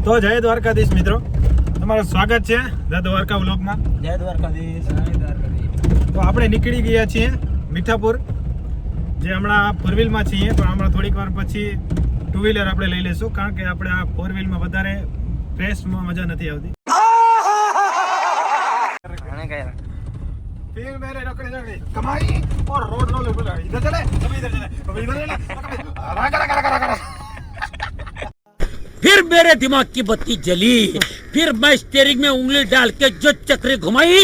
તો જય દ્વારકાધીશ મિત્રો, તમારું સ્વાગત છે ધ દ્વારકા વ્લોગમાં. જય દ્વારકાધીશ. તો આપણે નીકળી ગયા છીએ મીઠાપુર, જે હમણાં ફોર વ્હીલમાં છીએ, પણ હમણાં થોડીક વાર પછી ટુ વ્હીલર આપણે લઈ લઈશું, કારણ કે આપણે આ ફોર વ્હીલમાં વધારે ફ્રેશમાં મજા નથી આવતી. फिर मेरे रखड़े रखड़े कमाई और रोड नो लेवल इधर चले कभी इधर चले कभी इधर चले कभी फिर मेरे दिमाग की बत्ती जली, फिर मैं स्टीयरिंग में उंगली डाल के जो चक्री घुमाई,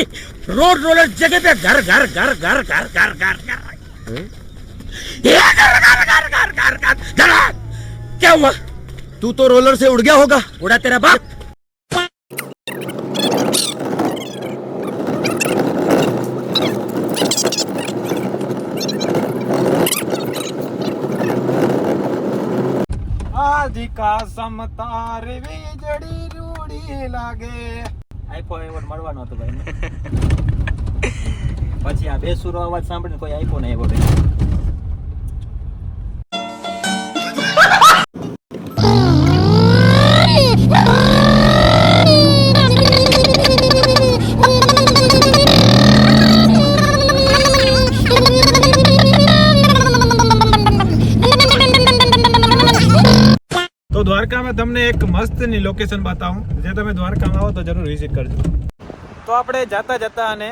रोड रोलर जगह पे घर घर घर घर घर घर घर घर क्या हुआ? तू तो रोलर से उड़ गया होगा. उड़ा तेरा बाप. આધિકા સમતાર વીજળી રૂડી લાગે. આઈફોન એવોર્ડ મળવાનો હતો ભાઈ. પછી આ બે સુરો અવાજ સાંભળીને કોઈ આઈફોન એવોર્ડ. તો દ્વારકામાં તમને એક મસ્તની લોકેશન બતાવું, જે તમે દ્વારકામાં આવો તો જરૂર વિઝિટ કરજો. તો આપણે જતા જતા અને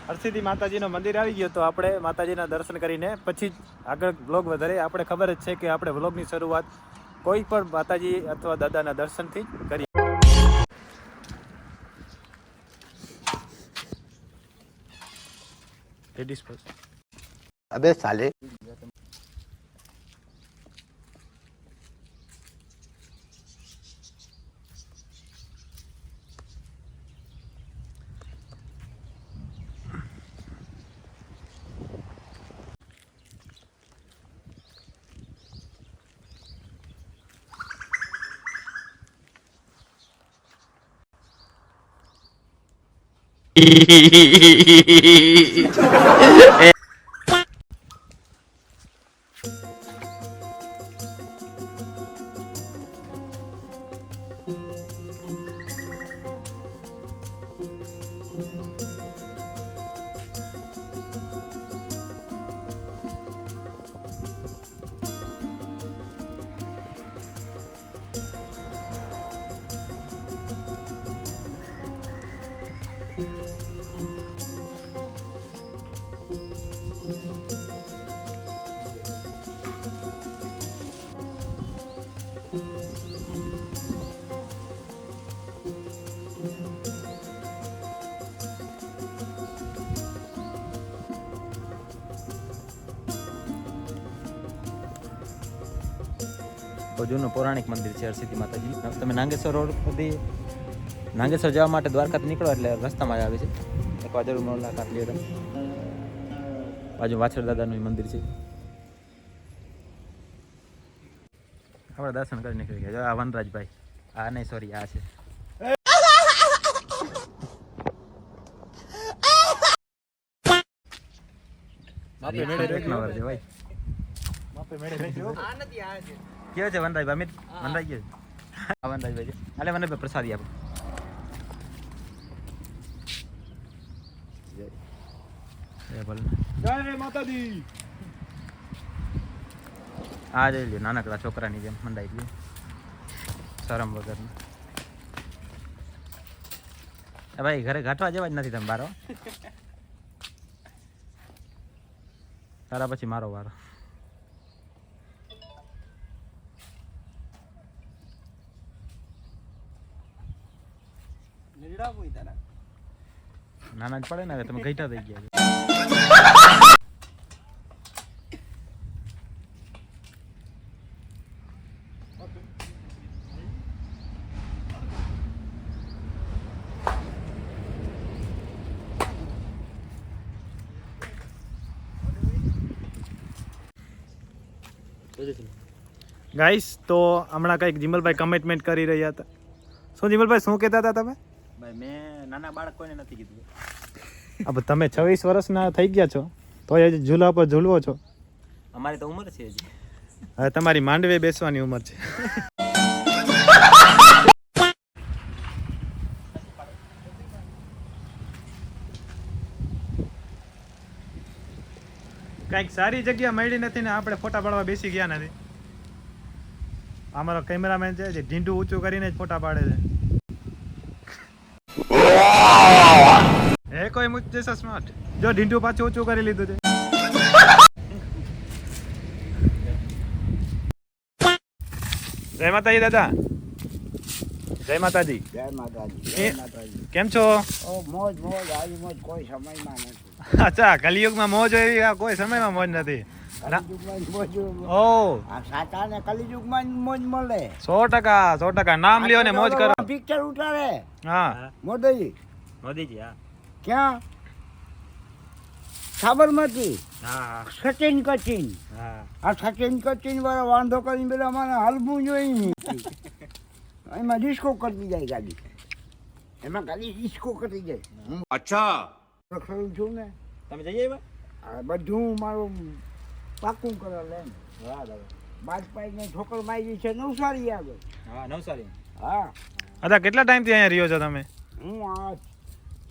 હરસિદ્ધિ માતાજીનું મંદિર આવી ગયો, તો આપણે માતાજીના દર્શન કરીને પછી આગળ વ્લોગ વધારે. આપણે ખબર જ છે કે આપણે વ્લોગની શરૂઆત કોઈ પણ માતાજી અથવા દાદાના દર્શનથી કરીએ. અબે સાલે. જૂનું પૌરાણિક મંદિર છે હરસિદ્ધિ માતાજી. તમે નાગેશ્વર રોડ સુધી નાગેશ્વર જવા માટે દ્વારકાથી નીકળો એટલે રસ્તામાં જ આવે છે. એક વાર જરૂર મુલાકાત લ્યો તમે. બાજુ વાછર દાદાનું મંદિર છે. આપણે દર્શન કરી નીકળી ગયા. આ વનરાજભાઈ, આ નહીં સોરી, આ છે. કેવો છે વનરાજભાઈ? અમિત વનરાજ ગયો. આ વનરાજભાઈ છે. હાલે વનરાજભાઈ પ્રસાદી આપો. જય માતાજી. આ જોઈ લ્યો, નાનકડા છોકરાની જેમ મંડાઈ ગયું, શરમ વગરનું. ભાઈ ઘરે ઘાટવા જેવા જ નથી તમે બારો. તારા પછી મારો વારો. નાના જ પડે ને, તમે ઘઈટા થઈ ગયા. ગાઈસ, તો હમણાં કંઈક જીમલભાઈ કમિટમેન્ટ કરી રહ્યા હતા. શું જીમલભાઈ, શું કહેતા હતા તમે? ભાઈ મેં નાના બાળક કોઈને નથી કીધું. अब તમે 26 વર્ષના થઈ ગયા છો તો એ ઝૂલા પર ઝૂલવો છો. અમારી તો ઉંમર છે હજી. હવે તમારી માંડવે બેસવાની ઉંમર છે. કાંઈક સારી જગ્યા મળી નથી ને આપણે ફોટા પાડવા બેસી ગયા નથી. અમારો કેમેરામેન છે જે ઢીંઢું ઊંચું કરીને જ ફોટા પાડે છે. હે કોઈ મુજ જૈસા સ્માર્ટ. જો ઢીંઢું પાછું ઊંચું કરી લીધું છે. જય માતાજી દાદા. જય માતાજી. જય માતાજી એ- જય માતાજી કેમ છો? ઓ મોજ મોજ આવી મોજ કોઈ સમયમાં નથી. અચ્છા, કલિયુગમાં મોજ હોય એવી આ કોઈ સમયમાં મોજ નથી. કલિયુગમાં જ મોજ ઓ આ સાચા ને કલિયુગમાં જ મોજ મળે. 100%. નામ લ્યો ને મોજ કરો. પિક્ચર ઉતારે હા મોદીજી મોદીજી હા ક્યાં સાબરમતી હા સચિન કચિન હા આ સચિન કચિન વાળા વાંધો કરીને પેલા મને હલવું જોઈએ નહીં. એમાં ડિસ્કો કરતી જાય ગાડી, એમાં ગાડી ડિસ્કો કરતી જાય. હું अच्छा રખડું છું ને તમે જઈએ એવા આ બધું મારું પાકું કરે લે. બાજપાઈને ઠોકર મારી છે નવસારી આગળ. હા નવસારી હા અચ્છા, કેટલા ટાઈમથી અહીંયા રહ્યો છો તમે? હું આ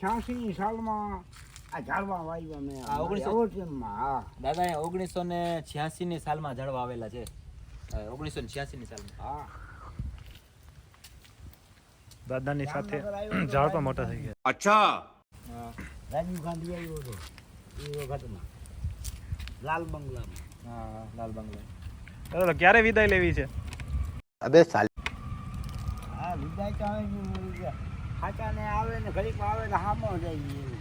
86 સાલમાં આ ઝાડવા વાવ્યા મેં આ 1900 અવોચનમાં. હા દાદા 1986 ની સાલમાં ઝાડવા આવેલા છે 1986 ની સાલમાં હા દાદાની સાથે ઝાડ પણ મોટા થઈ ગયા. अच्छा રાજીવ ગાંધી આવ્યો હતો એ વખતમાં લાલ બંગલામાં. હા લાલ બંગલા ચાલો તો ક્યારે વિદાય લેવી છે? હા વિદાય તો હવે ખાચાને આવે ને ઘડીક આવે ને હામો જાય એવું.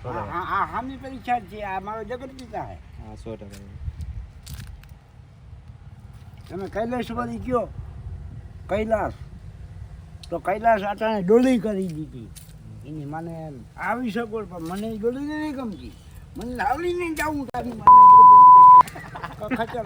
100%. આ હામી પરીક્ષા જ છે. આ મારો જગત પિતા હે. હા 100% તમે કૈલાસવાળી કયો કૈલાસ તો કૈલાસ આટાને ડોલી કરી દીધી. એની મને આવી સગવડ પણ મને એ ડોલીને નહીં ગમતી. મને લાવડીને જવું તારી મને ખચર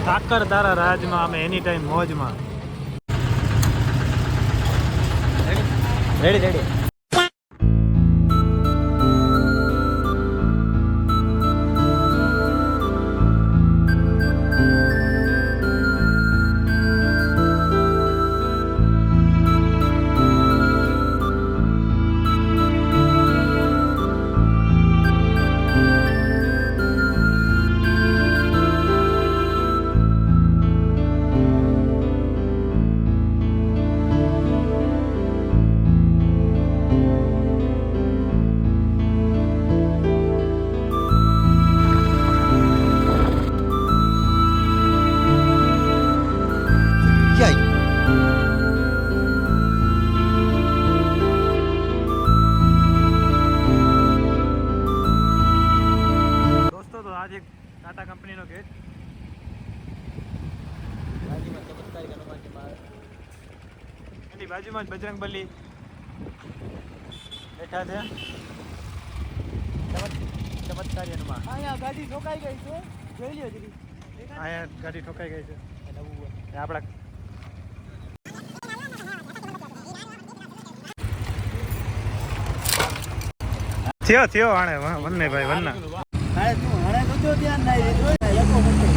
સાકર તારા રાજમાં અમે એની ટાઈમ મોજમાં. રેડી રેડી દોસ્તો તો આજે ટાટા કંપનીનો ગેટ. એની બાજુમાં જ બજરંગબલી બેઠા છે. ચમત્કારી હનુમાન. અહીંયા ગાડી ઠોકાઈ ગઈ છે. જોઈ લ્યો જરી. અહીંયા ગાડી ઠોકાઈ ગઈ છે. એ આપણા થયો આણે વનને ભાઈ વનના. હારે તું હારે બધું ધ્યાન નહીં જોઈ ને લખો બધું.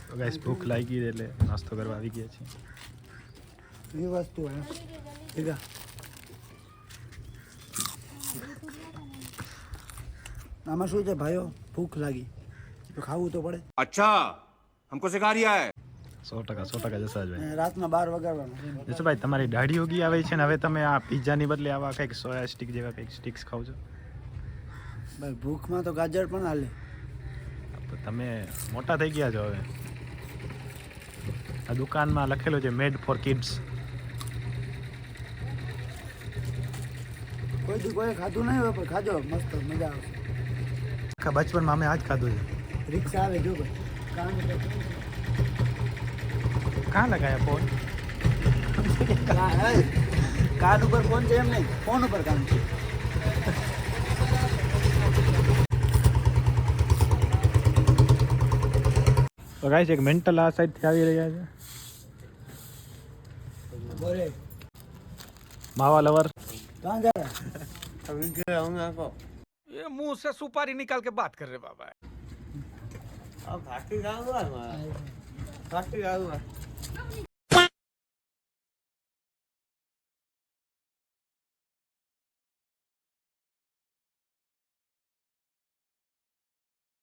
તો ગાઈસ ભૂખ લાગી ગઈ એટલે નાસ્તો કરવા આવી ગયા છીએ. એ વસ્તુ હે ઠીક આમાં શું છે ભાઈઓ, ભૂખ લાગી તો ખાવું તો પડે. अच्छा हमको सिखा रिया है 100% જસરાજભાઈ. અને રાતના 12 વાગવાનું. જસભાઈ તમારી દાઢી ઉગી આવે છે ને હવે તમે આ પિઝાની બદલે આવા કંઈક સોયા સ્ટિક જેવા કંઈક સ્ટિક્સ ખાવ છો. ભાઈ ભૂખમાં તો ગાજર પણ હાલે. તો તમે મોટા થઈ ગયા છો હવે. આ દુકાનમાં લખેલું છે મેડ ફોર કિડ્સ. કોઈ દી કોઈ ખાધું નહીં હોય પણ ખાજો, મસ્ત મજા આવશે. આખા બચપનમાં અમે આ જ ખાધું છે. રિક્ષા આવે જો ભાઈ, કામ કાં લગાયા ફોન? કાન ઉપર ફોન છે એમ નહીં, ફોન ઉપર કામ છે. તો ગાઈસ એક મેન્ટલ આ સાઈડથી આવી રહ્યા છે. બોરે માવા લવર. કાં જા રહા? ये मुंह से सुपारी निकाल के बात कर रहे बाबा.